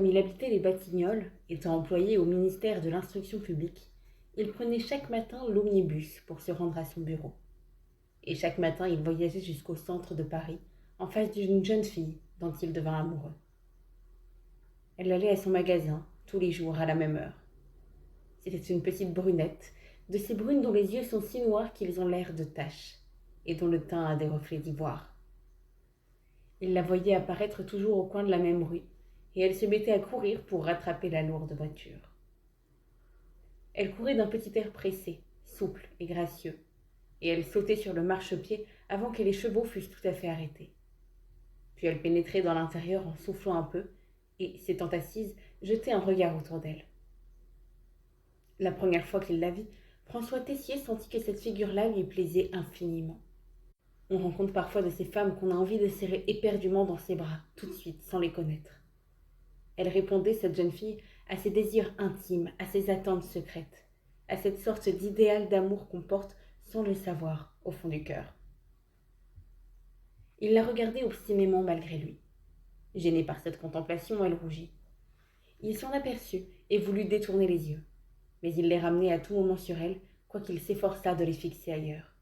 Comme il habitait les Batignolles, étant employé au ministère de l'Instruction publique, il prenait chaque matin l'omnibus pour se rendre à son bureau. Et chaque matin, il voyageait jusqu'au centre de Paris, en face d'une jeune fille dont il devint amoureux. Elle allait à son magasin, tous les jours, à la même heure. C'était une petite brunette, de ces brunes dont les yeux sont si noirs qu'ils ont l'air de taches, et dont le teint a des reflets d'ivoire. Il la voyait apparaître toujours au coin de la même rue, et elle se mettait à courir pour rattraper la lourde voiture. Elle courait d'un petit air pressé, souple et gracieux, et elle sautait sur le marchepied avant que les chevaux fussent tout à fait arrêtés. Puis elle pénétrait dans l'intérieur en soufflant un peu, et, s'étant assise, jetait un regard autour d'elle. La première fois qu'il la vit, François Tessier sentit que cette figure-là lui plaisait infiniment. On rencontre parfois de ces femmes qu'on a envie de serrer éperdument dans ses bras, tout de suite, sans les connaître. Elle répondait, cette jeune fille, à ses désirs intimes, à ses attentes secrètes, à cette sorte d'idéal d'amour qu'on porte sans le savoir, au fond du cœur. Il la regardait obstinément malgré lui. Gênée par cette contemplation, elle rougit. Il s'en aperçut et voulut détourner les yeux, mais il les ramenait à tout moment sur elle, quoiqu'il s'efforçât de les fixer ailleurs.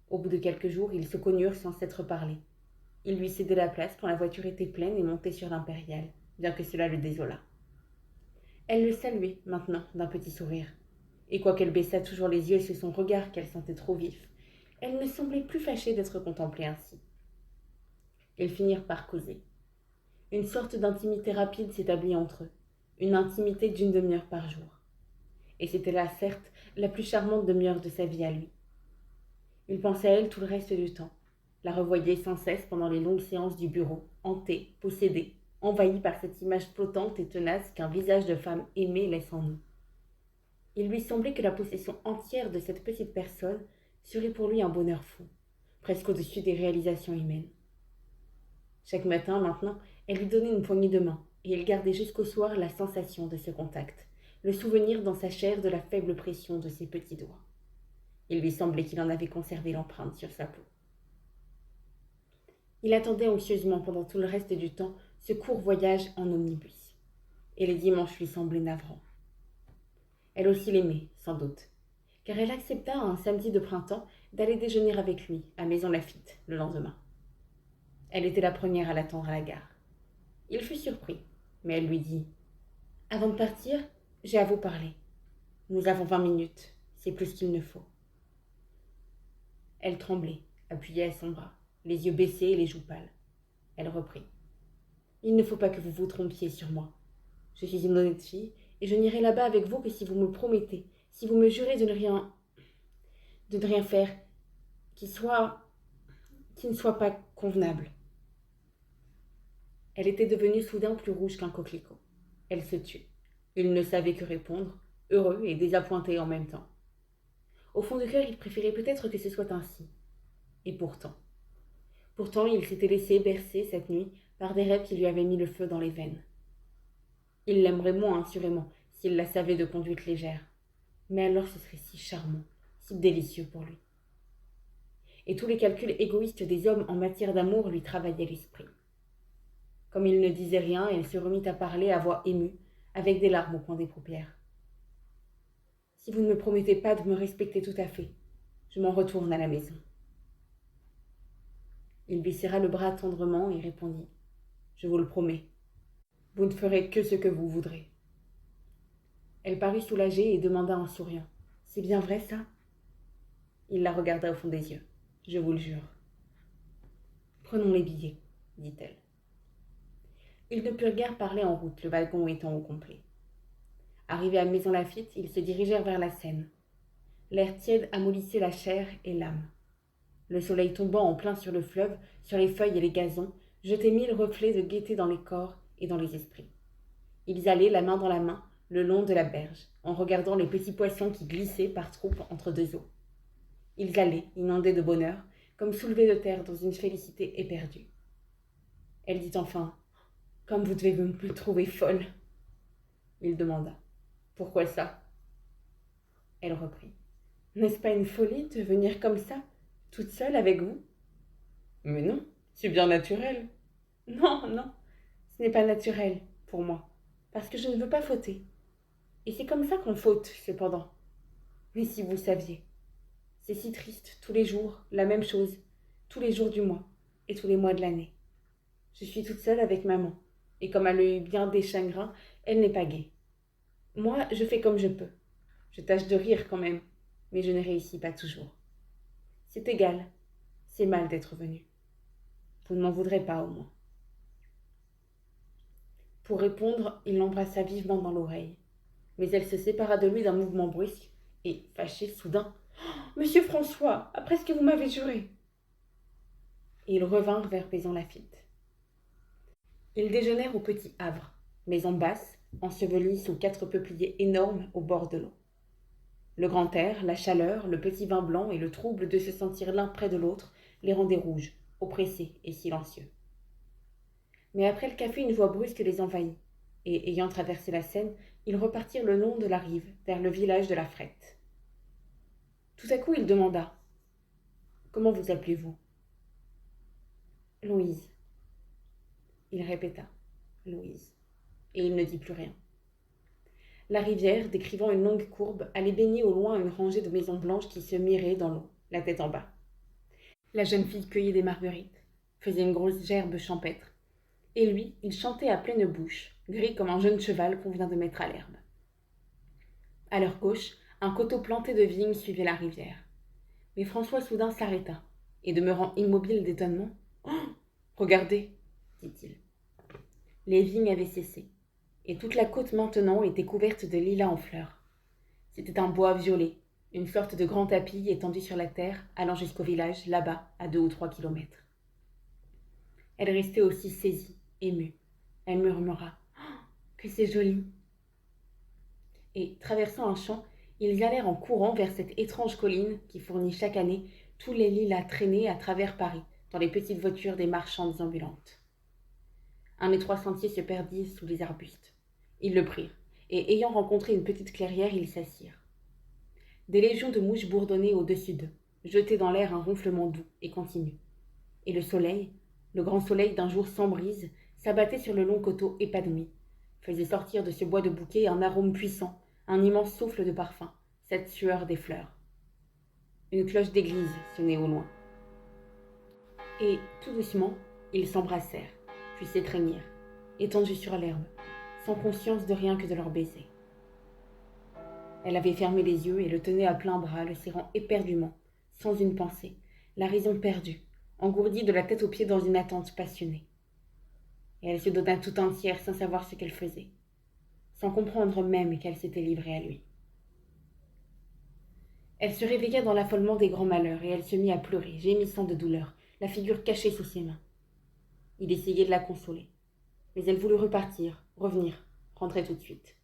Au bout de quelques jours, ils se connurent sans s'être parlé. Il lui cédait la place quand la voiture était pleine et montait sur l'Impériale, bien que cela le désolât. Elle le saluait, maintenant, d'un petit sourire. Et quoiqu'elle baissât toujours les yeux sur son regard qu'elle sentait trop vif, elle ne semblait plus fâchée d'être contemplée ainsi. Ils finirent par causer. Une sorte d'intimité rapide s'établit entre eux, une intimité d'une demi-heure par jour. Et c'était là, certes, la plus charmante demi-heure de sa vie à lui. Il pensait à elle tout le reste du temps, la revoyait sans cesse pendant les longues séances du bureau, hanté, possédé, envahi par cette image flottante et tenace qu'un visage de femme aimée laisse en nous. Il lui semblait que la possession entière de cette petite personne serait pour lui un bonheur fou, presque au-dessus des réalisations humaines. Chaque matin, maintenant, elle lui donnait une poignée de main, et il gardait jusqu'au soir la sensation de ce contact, le souvenir dans sa chair de la faible pression de ses petits doigts. Il lui semblait qu'il en avait conservé l'empreinte sur sa peau. Il attendait anxieusement pendant tout le reste du temps ce court voyage en omnibus, et les dimanches lui semblaient navrants. Elle aussi l'aimait, sans doute, car elle accepta un samedi de printemps d'aller déjeuner avec lui à Maison Lafitte le lendemain. Elle était la première à l'attendre à la gare. Il fut surpris, mais elle lui dit « Avant de partir, j'ai à vous parler. Nous avons 20 minutes, c'est plus qu'il ne faut. » Elle tremblait, appuyée à son bras, les yeux baissés et les joues pâles. Elle reprit « Il ne faut pas que vous vous trompiez sur moi. Je suis une honnête fille et je n'irai là-bas avec vous que si vous me promettez, si vous me jurez de ne rien faire qui ne soit pas convenable. » Elle était devenue soudain plus rouge qu'un coquelicot. Elle se tut. Il ne savait que répondre, heureux et désappointé en même temps. Au fond du cœur, il préférait peut-être que ce soit ainsi. Et pourtant, il s'était laissé bercer cette nuit par des rêves qui lui avaient mis le feu dans les veines. Il l'aimerait moins, assurément, s'il la savait de conduite légère. Mais alors ce serait si charmant, si délicieux pour lui. Et tous les calculs égoïstes des hommes en matière d'amour lui travaillaient l'esprit. Comme il ne disait rien, elle se remit à parler à voix émue, avec des larmes au coin des paupières. « Si vous ne me promettez pas de me respecter tout à fait, je m'en retourne à la maison. » Il lui serra le bras tendrement et répondit « Je vous le promets, vous ne ferez que ce que vous voudrez. » Elle parut soulagée et demanda en souriant « C'est bien vrai ça ?» Il la regarda au fond des yeux. « Je vous le jure. »« Prenons les billets, » dit-elle. Ils ne purent guère parler en route, le wagon étant au complet. Arrivés à Maison Lafitte, ils se dirigèrent vers la Seine. L'air tiède amollissait la chair et l'âme. Le soleil tombant en plein sur le fleuve, sur les feuilles et les gazons, jetait 1000 reflets de gaieté dans les corps et dans les esprits. Ils allaient, la main dans la main, le long de la berge, en regardant les petits poissons qui glissaient par troupes entre deux eaux. Ils allaient, inondés de bonheur, comme soulevés de terre dans une félicité éperdue. Elle dit enfin « Comme vous devez me trouver folle !» Il demanda « Pourquoi ça ?» Elle reprit « N'est-ce pas une folie de venir comme ça, toute seule avec vous ?»« Mais non, c'est bien naturel. »« Non, non, ce n'est pas naturel. pour moi, parce que je ne veux pas fauter. Et c'est comme ça qu'on faute, cependant. Mais si vous saviez, c'est si triste, tous les jours, la même chose, tous les jours du mois et tous les mois de l'année. Je suis toute seule avec maman, et comme elle a eu bien des chagrins, elle n'est pas gaie. Moi, je fais comme je peux. Je tâche de rire quand même, mais je ne réussis pas toujours. C'est égal, c'est mal d'être venu. Vous ne m'en voudrez pas, au moins. Pour répondre, il l'embrassa vivement dans l'oreille. Mais elle se sépara de lui d'un mouvement brusque, et, fâchée, soudain, Monsieur François, après ce que vous m'avez juré. Et ils revinrent vers Maison-Lafitte. Ils déjeunèrent au Petit Havre, maison basse, ensevelie sous 4 peupliers énormes au bord de l'eau. Le grand air, la chaleur, le petit vin blanc et le trouble de se sentir l'un près de l'autre les rendaient rouges, oppressés et silencieux. Mais après le café, une voix brusque les envahit, et, ayant traversé la Seine, ils repartirent le long de la rive, vers le village de la Frette. Tout à coup, il demanda « Comment vous appelez-vous » « Louise. » Il répéta « Louise. » Et il ne dit plus rien. La rivière, décrivant une longue courbe, allait baigner au loin une rangée de maisons blanches qui se miraient dans l'eau, la tête en bas. La jeune fille cueillait des marguerites, faisait une grosse gerbe champêtre. Et lui, il chantait à pleine bouche, gris comme un jeune cheval qu'on vient de mettre à l'herbe. À leur gauche, un coteau planté de vignes suivait la rivière. Mais François soudain s'arrêta, et demeurant immobile d'étonnement, « Oh, regardez !» dit-il. Les vignes avaient cessé, et toute la côte maintenant était couverte de lilas en fleurs. C'était un bois violet, une sorte de grand tapis étendu sur la terre, allant jusqu'au village, là-bas, à 2 ou 3 kilomètres. Elle restait aussi saisie, émue. Elle murmura « Oh, que c'est joli !» Et, traversant un champ, ils allèrent en courant vers cette étrange colline qui fournit chaque année tous les lilas traînés à travers Paris, dans les petites voitures des marchandes ambulantes. Un étroit sentier se perdit sous les arbustes. Ils le prirent, et ayant rencontré une petite clairière, ils s'assirent. Des légions de mouches bourdonnaient au-dessus d'eux, jetaient dans l'air un ronflement doux et continu. Et le soleil, le grand soleil d'un jour sans brise, s'abattait sur le long coteau épanoui, faisait sortir de ce bois de bouquet un arôme puissant, un immense souffle de parfum, cette sueur des fleurs. Une cloche d'église sonnait au loin. Et, tout doucement, ils s'embrassèrent, puis s'étreignirent, étendus sur l'herbe, sans conscience de rien que de leur baiser. Elle avait fermé les yeux et le tenait à plein bras, le serrant éperdument, sans une pensée, la raison perdue, engourdie de la tête aux pieds dans une attente passionnée. Et elle se donna tout entière sans savoir ce qu'elle faisait, sans comprendre même qu'elle s'était livrée à lui. Elle se réveilla dans l'affolement des grands malheurs et elle se mit à pleurer, gémissant de douleur, la figure cachée sous ses mains. Il essayait de la consoler, mais elle voulut repartir, revenir, rentrer tout de suite.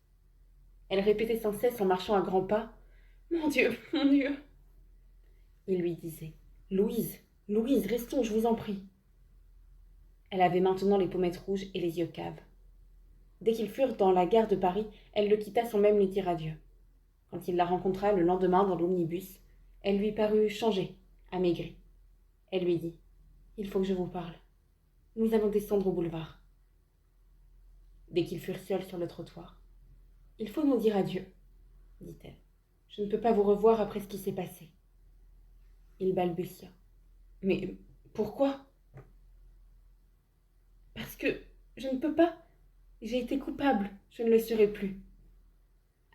Elle répétait sans cesse en marchant à grands pas « Mon Dieu, mon Dieu !» Il lui disait « Louise, Louise, restons, je vous en prie !» Elle avait maintenant les pommettes rouges et les yeux caves. Dès qu'ils furent dans la gare de Paris, elle le quitta sans même lui dire adieu. Quand il la rencontra le lendemain dans l'omnibus, elle lui parut changée, amaigrie. Elle lui dit « Il faut que je vous parle. Nous allons descendre au boulevard. » Dès qu'ils furent seuls sur le trottoir, « Il faut nous dire adieu, dit-elle. Je ne peux pas vous revoir après ce qui s'est passé. » Il balbutia. « Mais pourquoi ? » « Parce que je ne peux pas. J'ai été coupable, je ne le serai plus. »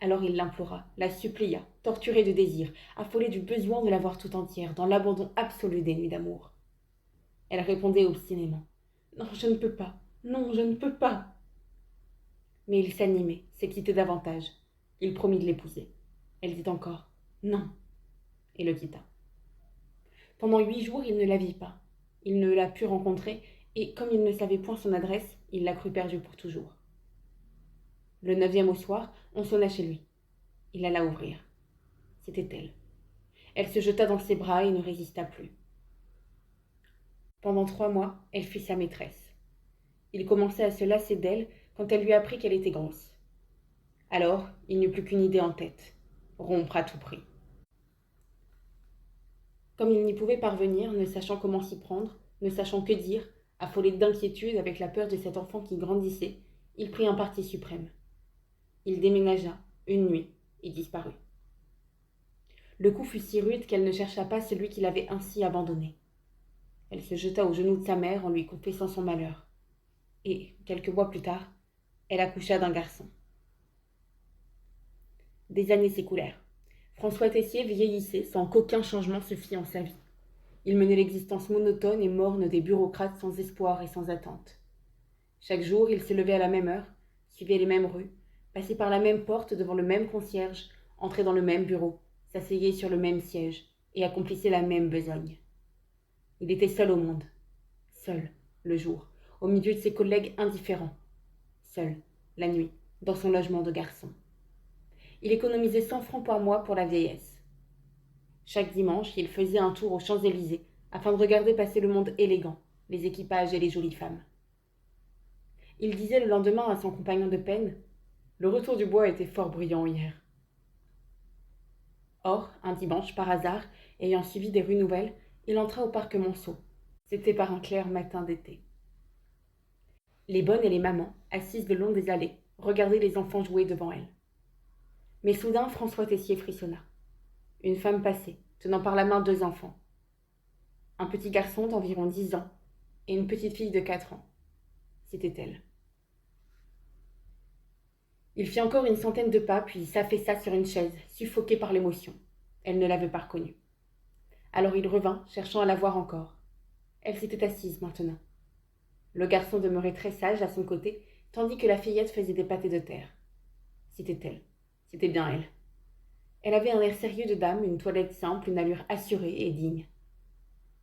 Alors il l'implora, la supplia, torturé de désir, affolé du besoin de la voir tout entière, dans l'abandon absolu des nuits d'amour. Elle répondait obstinément. « Non, je ne peux pas. Non, je ne peux pas. » Mais il s'animait, s'excitait davantage. Il promit de l'épouser. Elle dit encore « Non » et le quitta. Pendant 8 jours, il ne la vit pas. Il ne la put rencontrer, et comme il ne savait point son adresse, il la crut perdue pour toujours. Le 9e au soir, on sonna chez lui. Il alla ouvrir. C'était elle. Elle se jeta dans ses bras et ne résista plus. Pendant 3 mois, elle fut sa maîtresse. Il commençait à se lasser d'elle quand elle lui apprit qu'elle était grosse. Alors, il n'eut plus qu'une idée en tête, rompre à tout prix. Comme il n'y pouvait parvenir, ne sachant comment s'y prendre, ne sachant que dire, affolé d'inquiétude avec la peur de cet enfant qui grandissait, il prit un parti suprême. Il déménagea, une nuit, et disparut. Le coup fut si rude qu'elle ne chercha pas celui qui l'avait ainsi abandonnée. Elle se jeta aux genoux de sa mère en lui confessant son malheur. Et, quelques mois plus tard, elle accoucha d'un garçon. Des années s'écoulèrent. François Tessier vieillissait sans qu'aucun changement se fît en sa vie. Il menait l'existence monotone et morne des bureaucrates sans espoir et sans attente. Chaque jour, il se levait à la même heure, suivait les mêmes rues, passait par la même porte devant le même concierge, entrait dans le même bureau, s'asseyait sur le même siège et accomplissait la même besogne. Il était seul au monde, seul, le jour, au milieu de ses collègues indifférents, seul, la nuit, dans son logement de garçon. Il économisait 100 francs par mois pour la vieillesse. Chaque dimanche, il faisait un tour aux Champs-Élysées afin de regarder passer le monde élégant, les équipages et les jolies femmes. Il disait le lendemain à son compagnon de peine « Le retour du bois était fort bruyant hier ». Or, un dimanche, par hasard, ayant suivi des rues nouvelles, il entra au parc Monceau. C'était par un clair matin d'été. Les bonnes et les mamans, assises le long des allées, regardaient les enfants jouer devant elles. Mais soudain, François Tessier frissonna. Une femme passait, tenant par la main 2 enfants. Un petit garçon d'environ 10 ans et une petite fille de 4 ans. C'était elle. Il fit encore une centaine de pas, puis s'affaissa sur une chaise, suffoqué par l'émotion. Elle ne l'avait pas reconnue. Alors il revint, cherchant à la voir encore. Elle s'était assise maintenant. Le garçon demeurait très sage à son côté, tandis que la fillette faisait des pâtés de terre. C'était elle. C'était bien elle. Elle avait un air sérieux de dame, une toilette simple, une allure assurée et digne.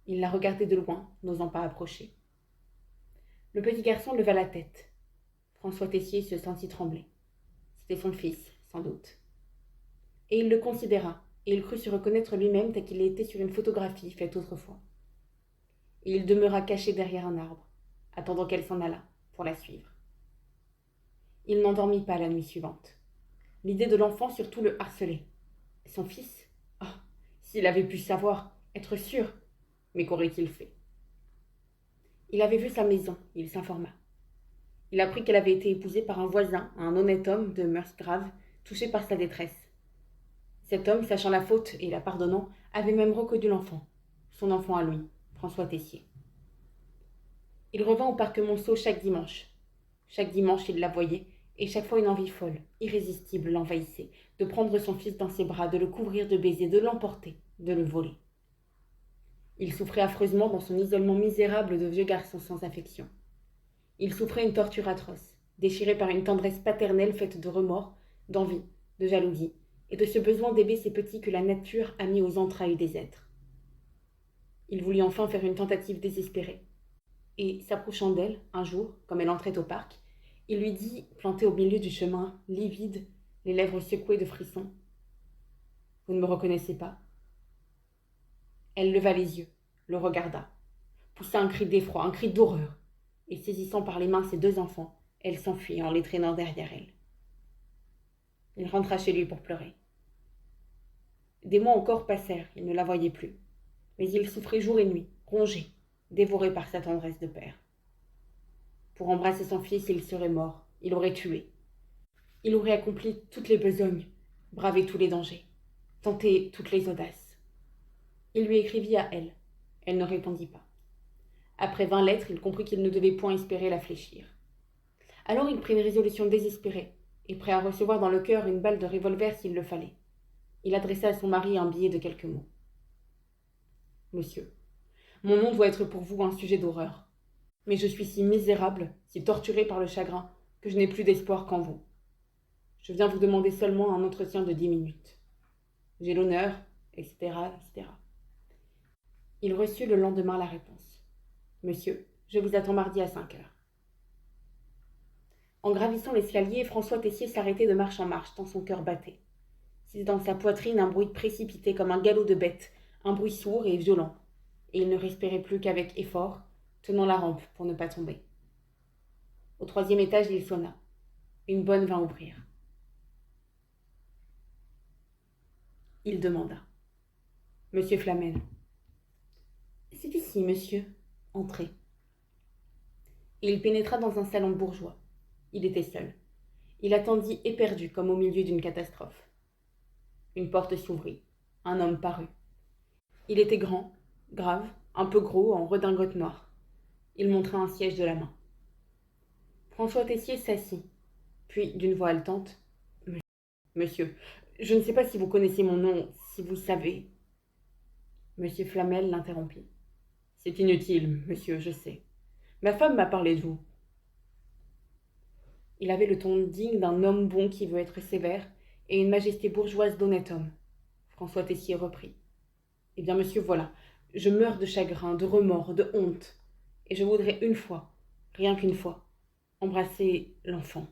Il la regardait de loin, n'osant pas approcher. Le petit garçon leva la tête. François Tessier se sentit trembler. C'était son fils, sans doute. Et il le considéra, et il crut se reconnaître lui-même tel qu'il était sur une photographie faite autrefois. Et il demeura caché derrière un arbre, attendant qu'elle s'en allât, pour la suivre. Il n'endormit pas la nuit suivante. L'idée de l'enfant surtout le harcelait. Son fils ? Oh, s'il avait pu savoir, être sûr. Mais qu'aurait-il fait ? Il avait vu sa maison, il s'informa. Il apprit qu'elle avait été épousée par un voisin, un honnête homme de mœurs graves, touché par sa détresse. Cet homme, sachant la faute et la pardonnant, avait même reconnu l'enfant, son enfant à lui, François Tessier. Il revint au parc Monceau chaque dimanche. Chaque dimanche, il la voyait, et chaque fois une envie folle, irrésistible l'envahissait, de prendre son fils dans ses bras, de le couvrir de baisers, de l'emporter, de le voler. Il souffrait affreusement dans son isolement misérable de vieux garçon sans affection. Il souffrait une torture atroce, déchiré par une tendresse paternelle faite de remords, d'envie, de jalousie, et de ce besoin d'aimer ces petits que la nature a mis aux entrailles des êtres. Il voulut enfin faire une tentative désespérée. Et, s'approchant d'elle, un jour, comme elle entrait au parc, il lui dit, planté au milieu du chemin, livide, les lèvres secouées de frissons, « Vous ne me reconnaissez pas ?» Elle leva les yeux, le regarda, poussa un cri d'effroi, un cri d'horreur, et saisissant par les mains ses 2 enfants, elle s'enfuit en les traînant derrière elle. Il rentra chez lui pour pleurer. Des mois encore passèrent, il ne la voyait plus, mais il souffrait jour et nuit, rongé, dévoré par sa tendresse de père. Pour embrasser son fils, il serait mort, il aurait tué. Il aurait accompli toutes les besognes, bravé tous les dangers, tenté toutes les audaces. Il lui écrivit à elle. Elle ne répondit pas. Après 20 lettres, il comprit qu'il ne devait point espérer la fléchir. Alors il prit une résolution désespérée, et prêt à recevoir dans le cœur une balle de revolver s'il le fallait. Il adressa à son mari un billet de quelques mots. « Monsieur, mon nom doit être pour vous un sujet d'horreur. Mais je suis si misérable, si torturé par le chagrin, que je n'ai plus d'espoir qu'en vous. Je viens vous demander seulement un entretien de 10 minutes. J'ai l'honneur, etc., etc. » Il reçut le lendemain la réponse. « Monsieur, je vous attends mardi à 5 heures. » En gravissant l'escalier, François Tessier s'arrêtait de marche en marche, tant son cœur battait. C'était dans sa poitrine un bruit précipité comme un galop de bête, un bruit sourd et violent, et il ne respirait plus qu'avec effort, tenant la rampe pour ne pas tomber. Au 3e étage, il sonna. Une bonne vint ouvrir. Il demanda. « Monsieur Flamel. »« C'est ici, monsieur. Entrez. » Et il pénétra dans un salon bourgeois. Il était seul. Il attendit éperdu comme au milieu d'une catastrophe. Une porte s'ouvrit. Un homme parut. Il était grand, grave, un peu gros, en redingote noire. Il montra un siège de la main. François Tessier s'assit, puis d'une voix haletante: Monsieur, je ne sais pas si vous connaissez mon nom, si vous savez. Monsieur Flamel l'interrompit. C'est inutile, monsieur, je sais. Ma femme m'a parlé de vous. Il avait le ton digne d'un homme bon qui veut être sévère et une majesté bourgeoise d'honnête homme. François Tessier reprit. Eh bien, monsieur, voilà. Je meurs de chagrin, de remords, de honte. Et je voudrais une fois, rien qu'une fois, embrasser l'enfant.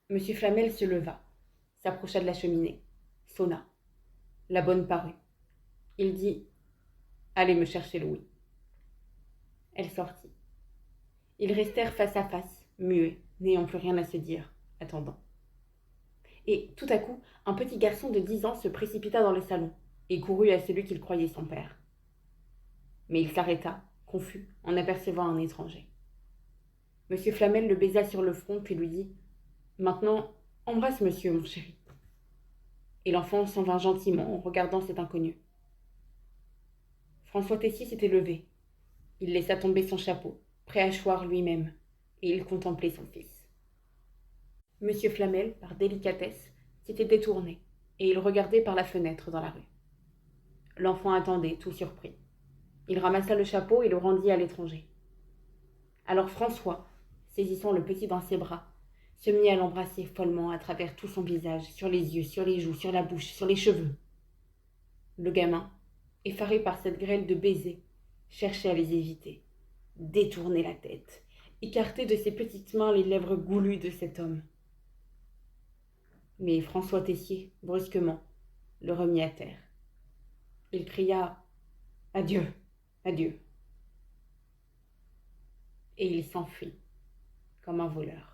Monsieur Flamel se leva, s'approcha de la cheminée, sonna. La bonne parut. Il dit: Allez me chercher Louis. Elle sortit. Ils restèrent face à face, muets, n'ayant plus rien à se dire, attendant. Et tout à coup, un petit garçon de 10 ans se précipita dans le salon et courut à celui qu'il croyait son père. Mais il s'arrêta, confus, en apercevant un étranger. Monsieur Flamel le baisa sur le front puis lui dit: Maintenant, embrasse monsieur, mon chéri. Et l'enfant s'en vint gentiment en regardant cet inconnu. François Tessier s'était levé. Il laissa tomber son chapeau, prêt à choir lui-même, et il contemplait son fils. Monsieur Flamel, par délicatesse, s'était détourné, et il regardait par la fenêtre dans la rue. L'enfant attendait, tout surpris. Il ramassa le chapeau et le rendit à l'étranger. Alors François, saisissant le petit dans ses bras, se mit à l'embrasser follement à travers tout son visage, sur les yeux, sur les joues, sur la bouche, sur les cheveux. Le gamin, effaré par cette grêle de baisers, cherchait à les éviter, détourner la tête, écarter de ses petites mains les lèvres goulues de cet homme. Mais François Tessier, brusquement, le remit à terre. Il cria: Adieu, adieu. Et il s'enfuit, comme un voleur.